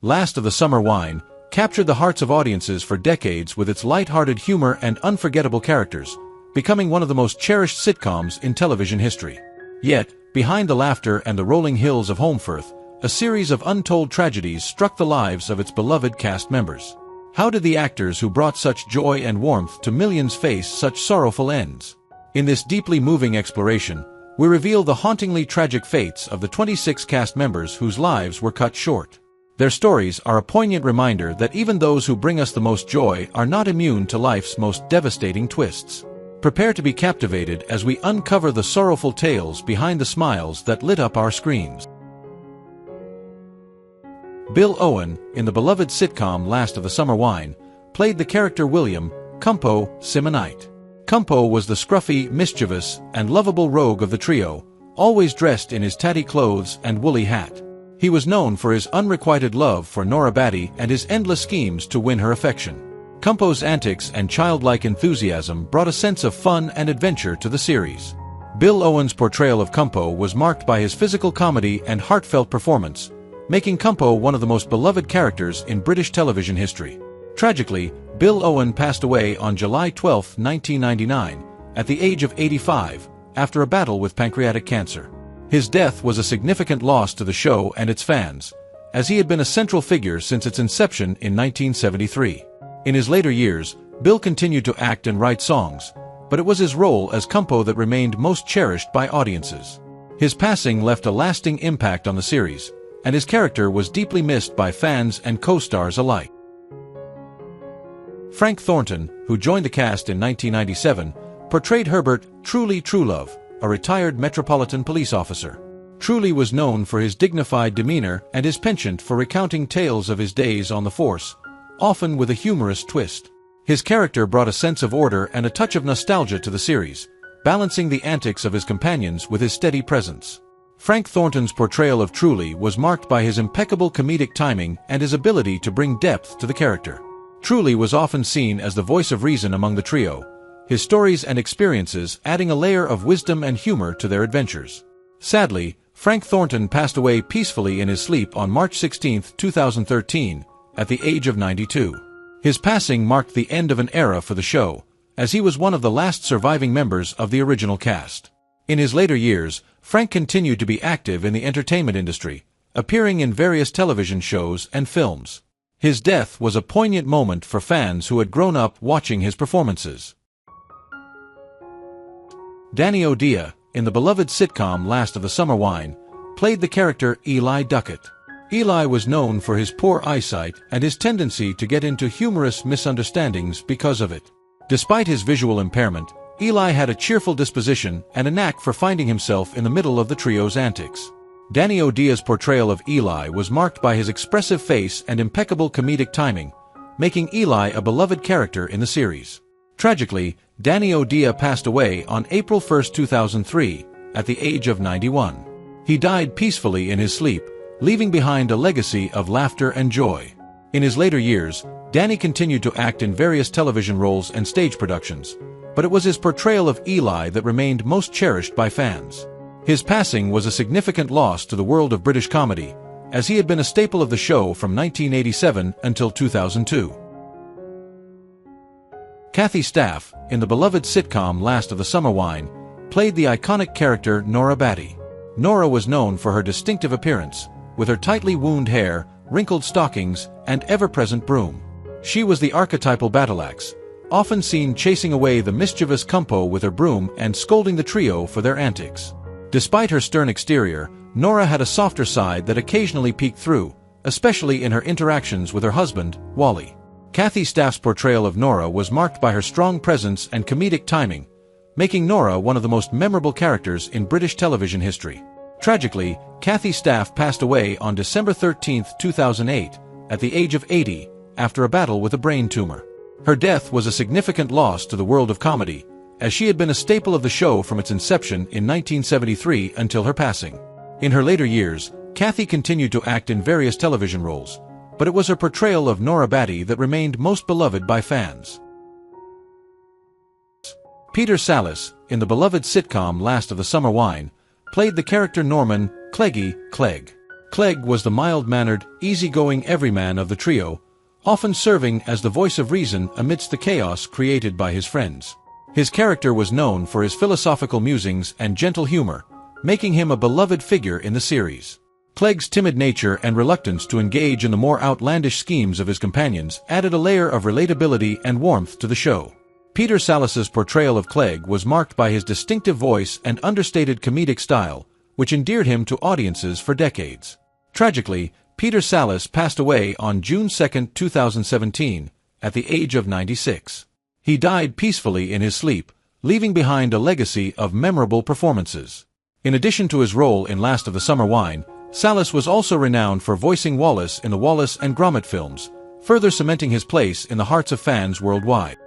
Last of the Summer Wine captured the hearts of audiences for decades with its lighthearted humor and unforgettable characters, becoming one of the most cherished sitcoms in television history. Yet, behind the laughter and the rolling hills of Holmfirth, a series of untold tragedies struck the lives of its beloved cast members. How did the actors who brought such joy and warmth to millions face such sorrowful ends? In this deeply moving exploration, we reveal the hauntingly tragic fates of the 26 cast members whose lives were cut short. Their stories are a poignant reminder that even those who bring us the most joy are not immune to life's most devastating twists. Prepare to be captivated as we uncover the sorrowful tales behind the smiles that lit up our screens. Bill Owen, in the beloved sitcom Last of the Summer Wine, played the character William Cumpo Simonite. Cumpo was the scruffy, mischievous, and lovable rogue of the trio, always dressed in his tatty clothes and woolly hat. He was known for his unrequited love for Nora Bate and his endless schemes to win her affection. Cumpo's antics and childlike enthusiasm brought a sense of fun and adventure to the series. Bill Owen's portrayal of Cumpo was marked by his physical comedy and heartfelt performance, making Cumpo one of the most beloved characters in British television history. Tragically, Bill Owen passed away on July 12, 1999, at the age of 85, after a battle with pancreatic cancer. His death was a significant loss to the show and its fans, as he had been a central figure since its inception in 1973. In his later years, Bill continued to act and write songs, but it was his role as Cumpo that remained most cherished by audiences. His passing left a lasting impact on the series, and his character was deeply missed by fans and co-stars alike. Frank Thornton, who joined the cast in 1997, portrayed Herbert Truly Truelove, a retired Metropolitan Police officer. Truly was known for his dignified demeanor and his penchant for recounting tales of his days on the force, often with a humorous twist. His character brought a sense of order and a touch of nostalgia to the series, balancing the antics of his companions with his steady presence. Frank Thornton's portrayal of Truly was marked by his impeccable comedic timing and his ability to bring depth to the character. Truly was often seen as the voice of reason among the trio, his stories and experiences adding a layer of wisdom and humor to their adventures. Sadly, Frank Thornton passed away peacefully in his sleep on March 16, 2013, at the age of 92. His passing marked the end of an era for the show, as he was one of the last surviving members of the original cast. In his later years, Frank continued to be active in the entertainment industry, appearing in various television shows and films. His death was a poignant moment for fans who had grown up watching his performances. Danny O'Dea, in the beloved sitcom Last of the Summer Wine, played the character Eli Duckett. Eli was known for his poor eyesight and his tendency to get into humorous misunderstandings because of it. Despite his visual impairment, Eli had a cheerful disposition and a knack for finding himself in the middle of the trio's antics. Danny O'Dea's portrayal of Eli was marked by his expressive face and impeccable comedic timing, making Eli a beloved character in the series. Tragically, Danny O'Dea passed away on April 1, 2003, at the age of 91. He died peacefully in his sleep, leaving behind a legacy of laughter and joy. In his later years, Danny continued to act in various television roles and stage productions, but it was his portrayal of Eli that remained most cherished by fans. His passing was a significant loss to the world of British comedy, as he had been a staple of the show from 1987 until 2002. Kathy Staff, in the beloved sitcom Last of the Summer Wine, played the iconic character Nora Bate. Nora was known for her distinctive appearance, with her tightly wound hair, wrinkled stockings, and ever-present broom. She was the archetypal battle-axe, often seen chasing away the mischievous Cumpo with her broom and scolding the trio for their antics. Despite her stern exterior, Nora had a softer side that occasionally peeked through, especially in her interactions with her husband, Wally. Kathy Staff's portrayal of Nora was marked by her strong presence and comedic timing, making Nora one of the most memorable characters in British television history. Tragically, Kathy Staff passed away on December 13, 2008, at the age of 80, after a battle with a brain tumor. Her death was a significant loss to the world of comedy, as she had been a staple of the show from its inception in 1973 until her passing. In her later years, Kathy continued to act in various television roles, but it was her portrayal of Nora Bate that remained most beloved by fans. Peter Salis, in the beloved sitcom Last of the Summer Wine, played the character Norman Clegg. Clegg was the mild-mannered, easygoing everyman of the trio, often serving as the voice of reason amidst the chaos created by his friends. His character was known for his philosophical musings and gentle humor, making him a beloved figure in the series. Clegg's timid nature and reluctance to engage in the more outlandish schemes of his companions added a layer of relatability and warmth to the show. Peter Salis's portrayal of Clegg was marked by his distinctive voice and understated comedic style, which endeared him to audiences for decades. Tragically, Peter Salis passed away on June 2, 2017, at the age of 96. He died peacefully in his sleep, leaving behind a legacy of memorable performances. In addition to his role in Last of the Summer Wine, Salis was also renowned for voicing Wallace in the Wallace and Gromit films, further cementing his place in the hearts of fans worldwide.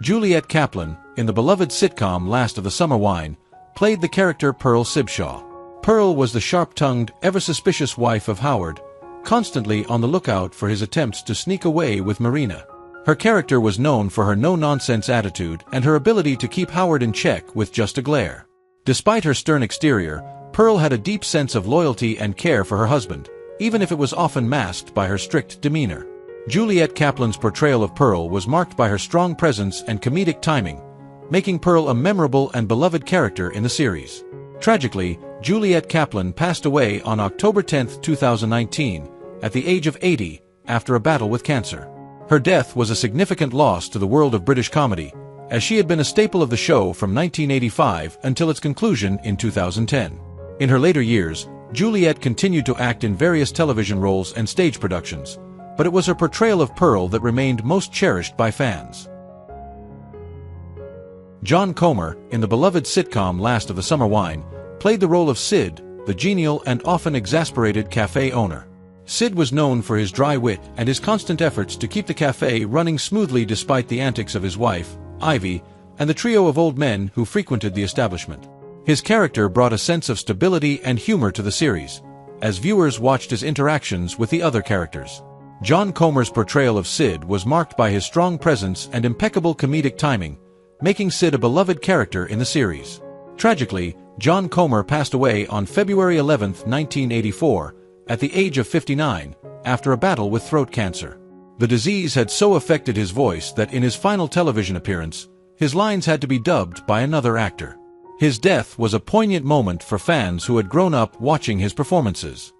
Juliet Kaplan, in the beloved sitcom Last of the Summer Wine, played the character Pearl Sibshaw. Pearl was the sharp-tongued, ever-suspicious wife of Howard, constantly on the lookout for his attempts to sneak away with Marina. Her character was known for her no-nonsense attitude and her ability to keep Howard in check with just a glare. Despite her stern exterior, Pearl had a deep sense of loyalty and care for her husband, even if it was often masked by her strict demeanor. Juliet Kaplan's portrayal of Pearl was marked by her strong presence and comedic timing, making Pearl a memorable and beloved character in the series. Tragically, Juliet Kaplan passed away on October 10, 2019, at the age of 80, after a battle with cancer. Her death was a significant loss to the world of British comedy, as she had been a staple of the show from 1985 until its conclusion in 2010. In her later years, Juliet continued to act in various television roles and stage productions, but it was her portrayal of Pearl that remained most cherished by fans. John Comer, in the beloved sitcom Last of the Summer Wine, played the role of Sid, the genial and often exasperated cafe owner. Sid was known for his dry wit and his constant efforts to keep the cafe running smoothly despite the antics of his wife, Ivy, and the trio of old men who frequented the establishment. His character brought a sense of stability and humor to the series, as viewers watched his interactions with the other characters. John Comer's portrayal of Sid was marked by his strong presence and impeccable comedic timing, making Sid a beloved character in the series. Tragically, John Comer passed away on February 11, 1984, at the age of 59, after a battle with throat cancer. The disease had so affected his voice that in his final television appearance, his lines had to be dubbed by another actor. His death was a poignant moment for fans who had grown up watching his performances.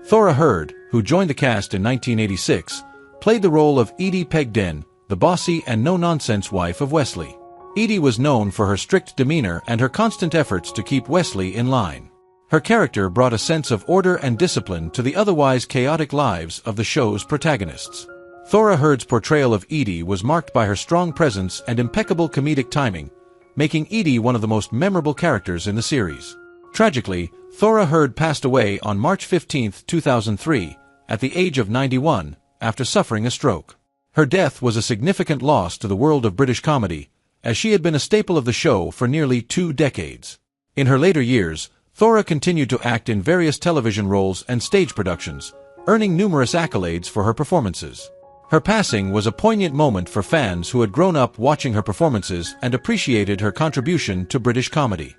Thora Herd, who joined the cast in 1986, played the role of Edie Pegden, the bossy and no-nonsense wife of Wesley. Edie was known for her strict demeanor and her constant efforts to keep Wesley in line. Her character brought a sense of order and discipline to the otherwise chaotic lives of the show's protagonists. Thora Herd's portrayal of Edie was marked by her strong presence and impeccable comedic timing, making Edie one of the most memorable characters in the series. Tragically, Thora Herd passed away on March 15, 2003, at the age of 91, after suffering a stroke. Her death was a significant loss to the world of British comedy, as she had been a staple of the show for nearly 2 decades. In her later years, Thora continued to act in various television roles and stage productions, earning numerous accolades for her performances. Her passing was a poignant moment for fans who had grown up watching her performances and appreciated her contribution to British comedy.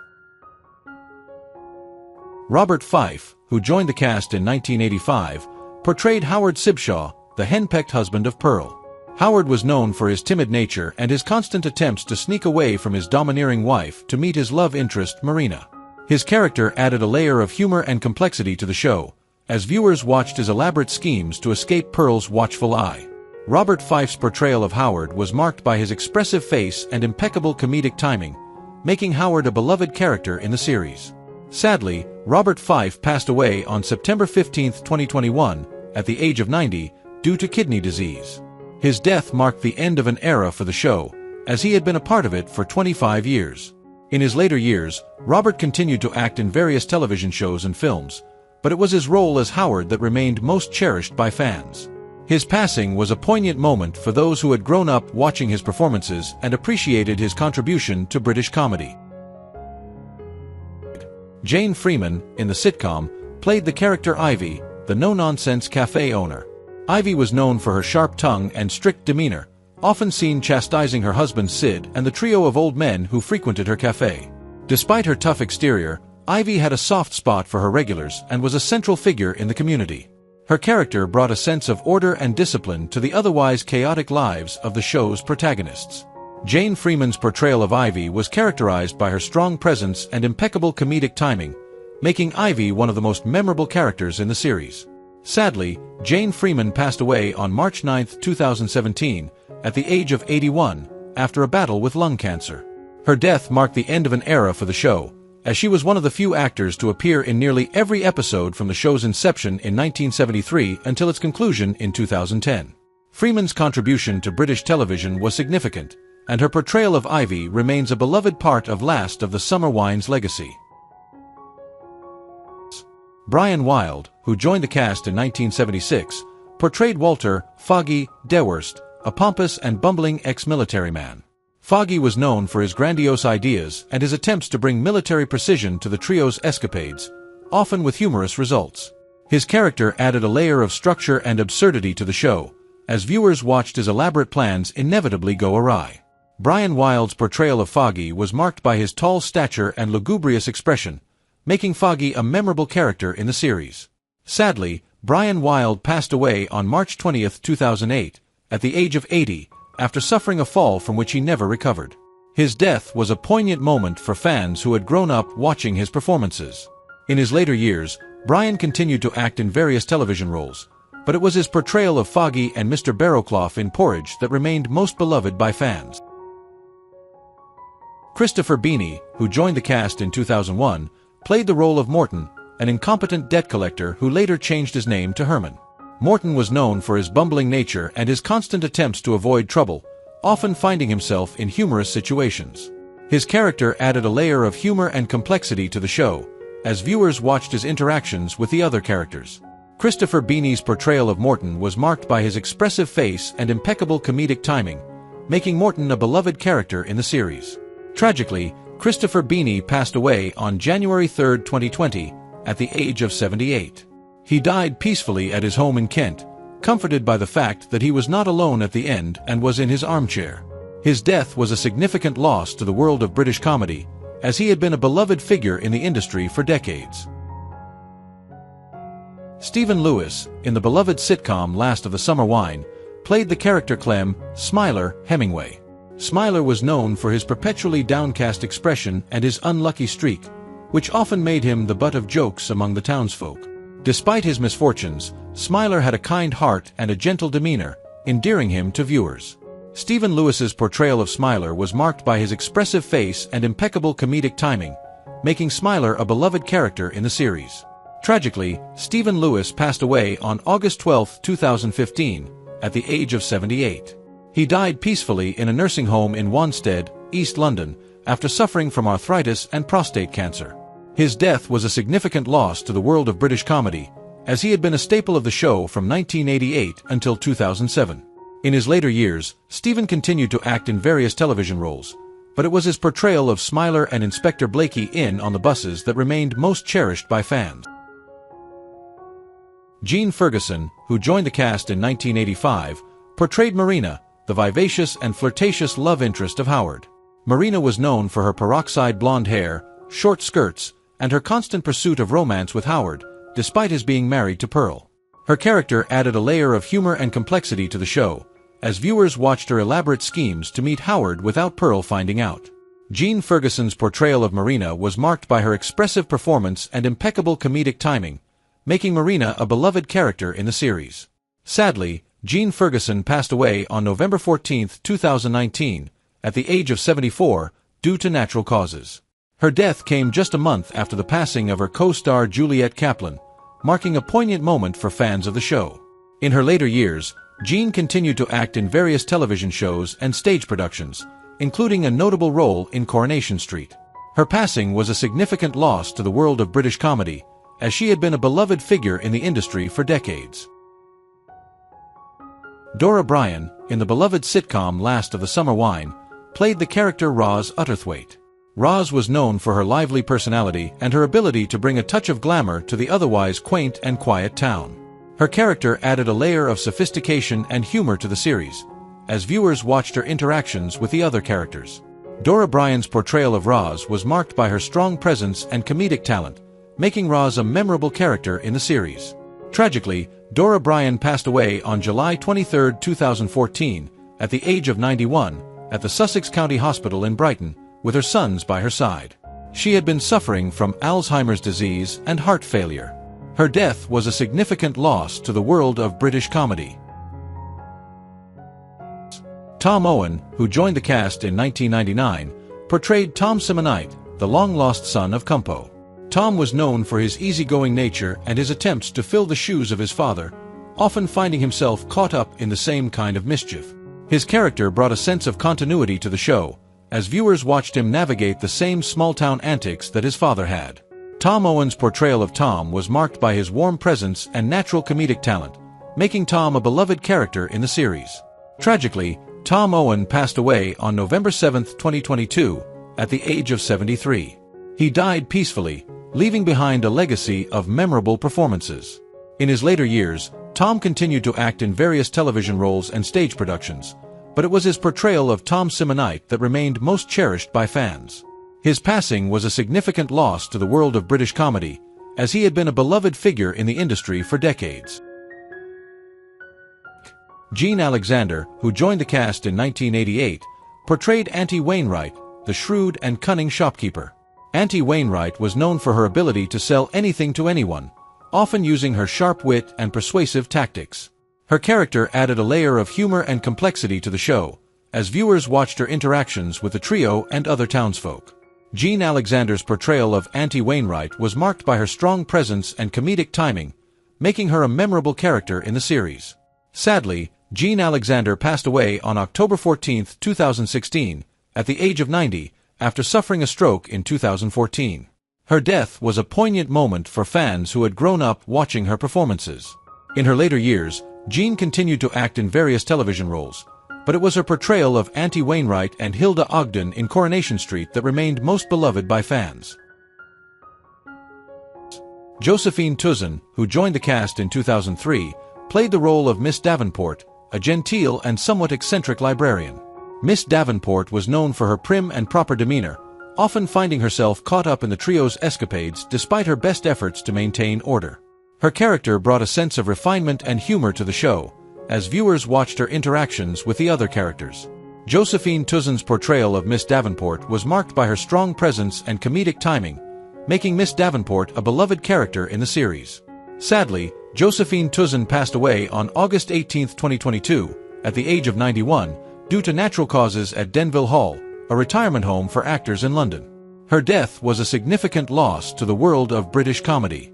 Robert Fife, who joined the cast in 1985, portrayed Howard Sibshaw, the henpecked husband of Pearl. Howard was known for his timid nature and his constant attempts to sneak away from his domineering wife to meet his love interest, Marina. His character added a layer of humor and complexity to the show, as viewers watched his elaborate schemes to escape Pearl's watchful eye. Robert Fife's portrayal of Howard was marked by his expressive face and impeccable comedic timing, making Howard a beloved character in the series. Sadly, Robert Fife passed away on September 15, 2021, at the age of 90, due to kidney disease. His death marked the end of an era for the show, as he had been a part of it for 25 years. In his later years, Robert continued to act in various television shows and films, but it was his role as Howard that remained most cherished by fans. His passing was a poignant moment for those who had grown up watching his performances and appreciated his contribution to British comedy. Jane Freeman, in the sitcom, played the character Ivy, the no-nonsense cafe owner. Ivy was known for her sharp tongue and strict demeanor, often seen chastising her husband Sid and the trio of old men who frequented her cafe. Despite her tough exterior, Ivy had a soft spot for her regulars and was a central figure in the community. Her character brought a sense of order and discipline to the otherwise chaotic lives of the show's protagonists. Jane Freeman's portrayal of Ivy was characterized by her strong presence and impeccable comedic timing, making Ivy one of the most memorable characters in the series. Sadly, Jane Freeman passed away on March 9, 2017, at the age of 81, after a battle with lung cancer. Her death marked the end of an era for the show, as she was one of the few actors to appear in nearly every episode from the show's inception in 1973 until its conclusion in 2010. Freeman's contribution to British television was significant, and her portrayal of Ivy remains a beloved part of Last of the Summer Wine's legacy. Brian Wilde, who joined the cast in 1976, portrayed Walter "Foggy" Dewhurst, a pompous and bumbling ex-military man. Foggy was known for his grandiose ideas and his attempts to bring military precision to the trio's escapades, often with humorous results. His character added a layer of structure and absurdity to the show, as viewers watched his elaborate plans inevitably go awry. Brian Wilde's portrayal of Foggy was marked by his tall stature and lugubrious expression, making Foggy a memorable character in the series. Sadly, Brian Wilde passed away on March 20, 2008, at the age of 80, after suffering a fall from which he never recovered. His death was a poignant moment for fans who had grown up watching his performances. In his later years, Brian continued to act in various television roles, but it was his portrayal of Foggy and Mr. Barrowclough in Porridge that remained most beloved by fans. Christopher Beanie, who joined the cast in 2001, played the role of Morton, an incompetent debt collector who later changed his name to Herman. Morton was known for his bumbling nature and his constant attempts to avoid trouble, often finding himself in humorous situations. His character added a layer of humor and complexity to the show, as viewers watched his interactions with the other characters. Christopher Beanie's portrayal of Morton was marked by his expressive face and impeccable comedic timing, making Morton a beloved character in the series. Tragically, Christopher Beanie passed away on January 3, 2020, at the age of 78. He died peacefully at his home in Kent, comforted by the fact that he was not alone at the end and was in his armchair. His death was a significant loss to the world of British comedy, as he had been a beloved figure in the industry for decades. Stephen Lewis, in the beloved sitcom Last of the Summer Wine, played the character Clem Smiler Hemingway. Smiler was known for his perpetually downcast expression and his unlucky streak, which often made him the butt of jokes among the townsfolk. Despite his misfortunes, Smiler had a kind heart and a gentle demeanor, endearing him to viewers. Stephen Lewis's portrayal of Smiler was marked by his expressive face and impeccable comedic timing, making Smiler a beloved character in the series. Tragically, Stephen Lewis passed away on August 12, 2015, at the age of 78. He died peacefully in a nursing home in Wanstead, East London, after suffering from arthritis and prostate cancer. His death was a significant loss to the world of British comedy, as he had been a staple of the show from 1988 until 2007. In his later years, Stephen continued to act in various television roles, but it was his portrayal of Smiler and Inspector Blakey in On the Buses that remained most cherished by fans. Jean Ferguson, who joined the cast in 1985, portrayed Marina, the vivacious and flirtatious love interest of Howard. Marina was known for her peroxide blonde hair, short skirts, and her constant pursuit of romance with Howard, despite his being married to Pearl. Her character added a layer of humor and complexity to the show, as viewers watched her elaborate schemes to meet Howard without Pearl finding out. Jean Ferguson's portrayal of Marina was marked by her expressive performance and impeccable comedic timing, making Marina a beloved character in the series. Sadly, Jean Ferguson passed away on November 14, 2019, at the age of 74, due to natural causes. Her death came just a month after the passing of her co-star Juliet Kaplan, marking a poignant moment for fans of the show. In her later years, Jean continued to act in various television shows and stage productions, including a notable role in Coronation Street. Her passing was a significant loss to the world of British comedy, as she had been a beloved figure in the industry for decades. Dora Branning, in the beloved sitcom Last of the Summer Wine, played the character Roz Utterthwaite. Roz was known for her lively personality and her ability to bring a touch of glamour to the otherwise quaint and quiet town. Her character added a layer of sophistication and humor to the series, as viewers watched her interactions with the other characters. Dora Branning's portrayal of Roz was marked by her strong presence and comedic talent, making Roz a memorable character in the series. Tragically, Dora Branning passed away on July 23, 2014, at the age of 91, at the Sussex County Hospital in Brighton, with her sons by her side. She had been suffering from Alzheimer's disease and heart failure. Her death was a significant loss to the world of British comedy. Tom Owen, who joined the cast in 1999, portrayed Tom Simonite, the long-lost son of Cumpo. Tom was known for his easygoing nature and his attempts to fill the shoes of his father, often finding himself caught up in the same kind of mischief. His character brought a sense of continuity to the show, as viewers watched him navigate the same small-town antics that his father had. Tom Owen's portrayal of Tom was marked by his warm presence and natural comedic talent, making Tom a beloved character in the series. Tragically, Tom Owen passed away on November 7, 2022, at the age of 73. He died peacefully, leaving behind a legacy of memorable performances. In his later years, Tom continued to act in various television roles and stage productions, but it was his portrayal of Tom Simonite that remained most cherished by fans. His passing was a significant loss to the world of British comedy, as he had been a beloved figure in the industry for decades. Jean Alexander, who joined the cast in 1988, portrayed Auntie Wainwright, the shrewd and cunning shopkeeper. Auntie Wainwright was known for her ability to sell anything to anyone, often using her sharp wit and persuasive tactics. Her character added a layer of humor and complexity to the show, as viewers watched her interactions with the trio and other townsfolk. Jean Alexander's portrayal of Auntie Wainwright was marked by her strong presence and comedic timing, making her a memorable character in the series. Sadly, Jean Alexander passed away on October 14, 2016, at the age of 90, after suffering a stroke in 2014. Her death was a poignant moment for fans who had grown up watching her performances. In her later years, Jean continued to act in various television roles, but it was her portrayal of Auntie Wainwright and Hilda Ogden in Coronation Street that remained most beloved by fans. Josephine Tuzen, who joined the cast in 2003, played the role of Miss Davenport, a genteel and somewhat eccentric librarian. Miss Davenport was known for her prim and proper demeanor, often finding herself caught up in the trio's escapades despite her best efforts to maintain order. Her character brought a sense of refinement and humor to the show, as viewers watched her interactions with the other characters. Josephine Tuzen's portrayal of Miss Davenport was marked by her strong presence and comedic timing, making Miss Davenport a beloved character in the series. Sadly, Josephine Tuzen passed away on August 18, 2022, at the age of 91, due to natural causes at Denville Hall, a retirement home for actors in London. Her death was a significant loss to the world of British comedy.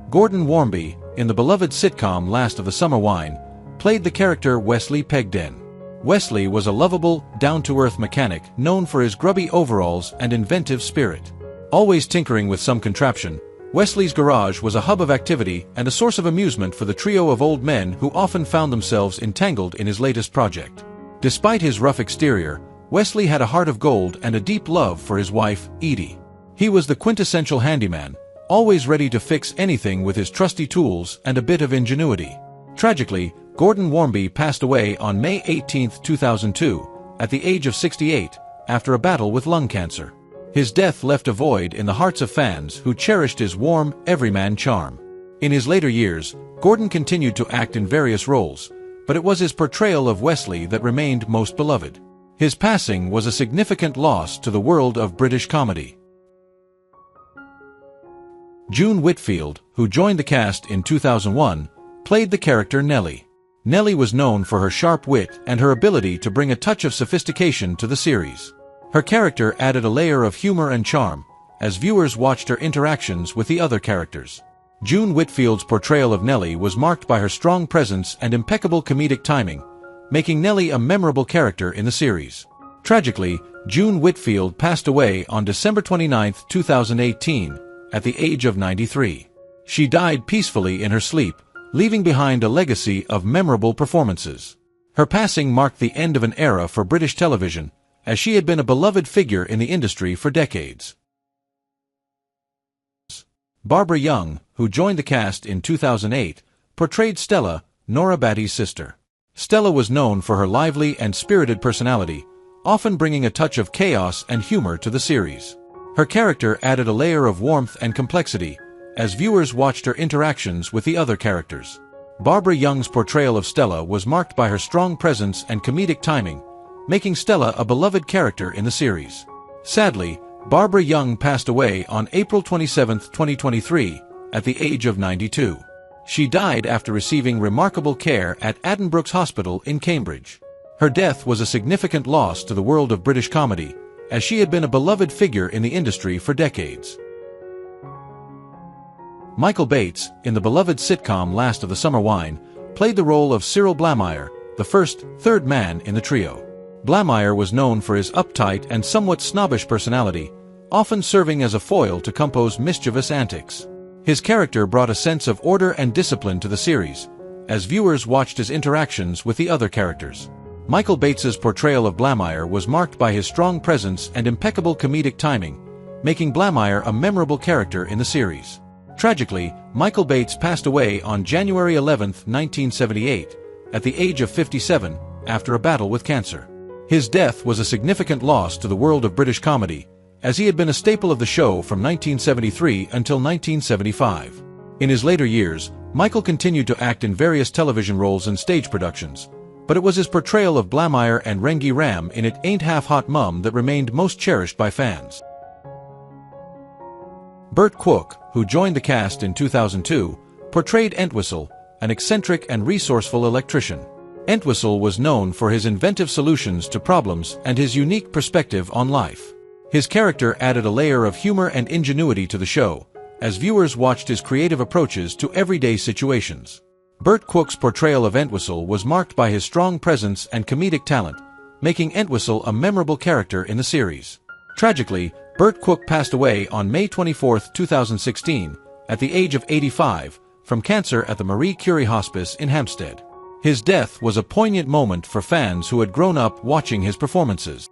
Gordon Warby, in the beloved sitcom Last of the Summer Wine, played the character Wesley Pegden. Wesley was a lovable, down-to-earth mechanic known for his grubby overalls and inventive spirit. Always tinkering with some contraption, Wesley's garage was a hub of activity and a source of amusement for the trio of old men who often found themselves entangled in his latest project. Despite his rough exterior, Wesley had a heart of gold and a deep love for his wife, Edie. He was the quintessential handyman, always ready to fix anything with his trusty tools and a bit of ingenuity. Tragically, Gordon Warby passed away on May 18, 2002, at the age of 68, after a battle with lung cancer. His death left a void in the hearts of fans who cherished his warm, everyman charm. In his later years, Gordon continued to act in various roles, but it was his portrayal of Wesley that remained most beloved. His passing was a significant loss to the world of British comedy. June Whitfield, who joined the cast in 2001, played the character Nellie. Nellie was known for her sharp wit and her ability to bring a touch of sophistication to the series. Her character added a layer of humor and charm, as viewers watched her interactions with the other characters. June Whitfield's portrayal of Nellie was marked by her strong presence and impeccable comedic timing, making Nellie a memorable character in the series. Tragically, June Whitfield passed away on December 29, 2018, at the age of 93. She died peacefully in her sleep, leaving behind a legacy of memorable performances. Her passing marked the end of an era for British television, as she had been a beloved figure in the industry for decades. Barbara Young, who joined the cast in 2008, portrayed Stella, Nora Bate's sister. Stella was known for her lively and spirited personality, often bringing a touch of chaos and humor to the series. Her character added a layer of warmth and complexity as viewers watched her interactions with the other characters. Barbara Young's portrayal of Stella was marked by her strong presence and comedic timing, making Stella a beloved character in the series. Sadly, Barbara Young passed away on April 27, 2023, at the age of 92. She died after receiving remarkable care at Addenbrooke's Hospital in Cambridge. Her death was a significant loss to the world of British comedy, as she had been a beloved figure in the industry for decades. Michael Bates, in the beloved sitcom Last of the Summer Wine, played the role of Cyril Blamire, the third man in the trio. Blamire was known for his uptight and somewhat snobbish personality, often serving as a foil to Kumpo's mischievous antics. His character brought a sense of order and discipline to the series, as viewers watched his interactions with the other characters. Michael Bates's portrayal of Blamire was marked by his strong presence and impeccable comedic timing, making Blamire a memorable character in the series. Tragically, Michael Bates passed away on January 11, 1978, at the age of 57, after a battle with cancer. His death was a significant loss to the world of British comedy, as he had been a staple of the show from 1973 until 1975. In his later years, Michael continued to act in various television roles and stage productions, but it was his portrayal of Blamire and Rengi Ram in It Ain't Half Hot Mum that remained most cherished by fans. Bert Cook, who joined the cast in 2002, portrayed Entwistle, an eccentric and resourceful electrician. Entwistle was known for his inventive solutions to problems and his unique perspective on life. His character added a layer of humor and ingenuity to the show, as viewers watched his creative approaches to everyday situations. Bert Cook's portrayal of Entwistle was marked by his strong presence and comedic talent, making Entwistle a memorable character in the series. Tragically, Bert Cook passed away on May 24, 2016, at the age of 85, from cancer at the Marie Curie Hospice in Hampstead. His death was a poignant moment for fans who had grown up watching his performances.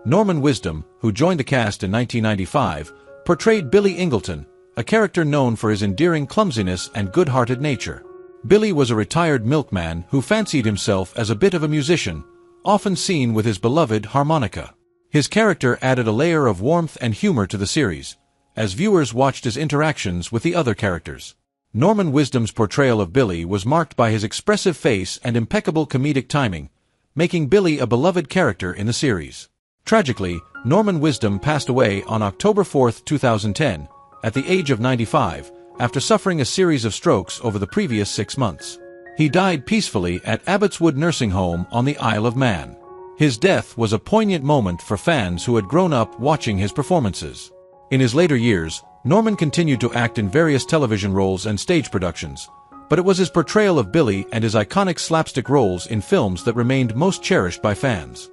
Norman Wisdom, who joined the cast in 1995, portrayed Billy Ingleton, a character known for his endearing clumsiness and good-hearted nature. Billy was a retired milkman who fancied himself as a bit of a musician, often seen with his beloved harmonica. His character added a layer of warmth and humor to the series, as viewers watched his interactions with the other characters. Norman Wisdom's portrayal of Billy was marked by his expressive face and impeccable comedic timing, making Billy a beloved character in the series. Tragically, Norman Wisdom passed away on October 4, 2010, at the age of 95, after suffering a series of strokes over the previous 6 months. He died peacefully at Abbotswood Nursing Home on the Isle of Man. His death was a poignant moment for fans who had grown up watching his performances. In his later years, Norman continued to act in various television roles and stage productions, but it was his portrayal of Billy and his iconic slapstick roles in films that remained most cherished by fans.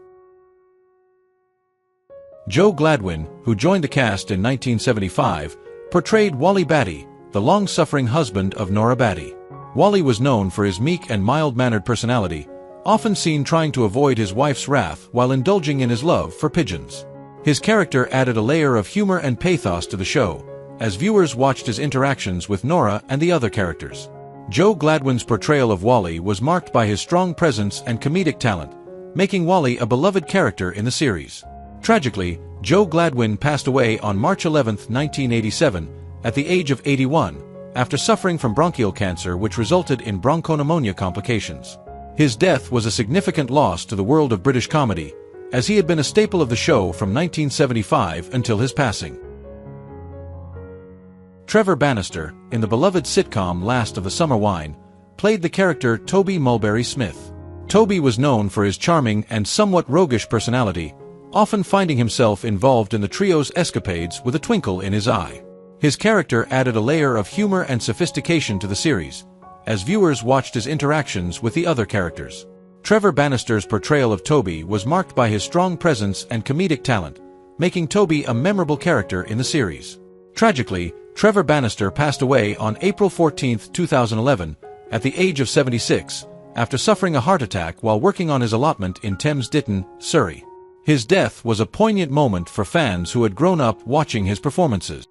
Joe Gladwin, who joined the cast in 1975, portrayed Wally Bate, the long-suffering husband of Nora Bate. Wally was known for his meek and mild-mannered personality, often seen trying to avoid his wife's wrath while indulging in his love for pigeons. His character added a layer of humor and pathos to the show, as viewers watched his interactions with Nora and the other characters. Joe Gladwin's portrayal of Wally was marked by his strong presence and comedic talent, making Wally a beloved character in the series. Tragically, Joe Gladwin passed away on March 11, 1987, at the age of 81, after suffering from bronchial cancer which resulted in bronchopneumonia complications. His death was a significant loss to the world of British comedy, as he had been a staple of the show from 1975 until his passing. Trevor Bannister, in the beloved sitcom Last of the Summer Wine, played the character Toby Mulberry Smith. Toby was known for his charming and somewhat roguish personality, often finding himself involved in the trio's escapades with a twinkle in his eye. His character added a layer of humor and sophistication to the series, as viewers watched his interactions with the other characters. Trevor Bannister's portrayal of Toby was marked by his strong presence and comedic talent, making Toby a memorable character in the series. Tragically, Trevor Bannister passed away on April 14, 2011, at the age of 76, after suffering a heart attack while working on his allotment in Thames Ditton, Surrey. His death was a poignant moment for fans who had grown up watching his performances.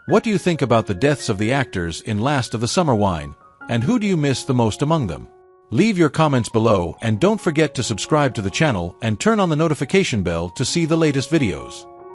What do you think about the deaths of the actors in Last of the Summer Wine, and who do you miss the most among them? Leave your comments below and don't forget to subscribe to the channel and turn on the notification bell to see the latest videos.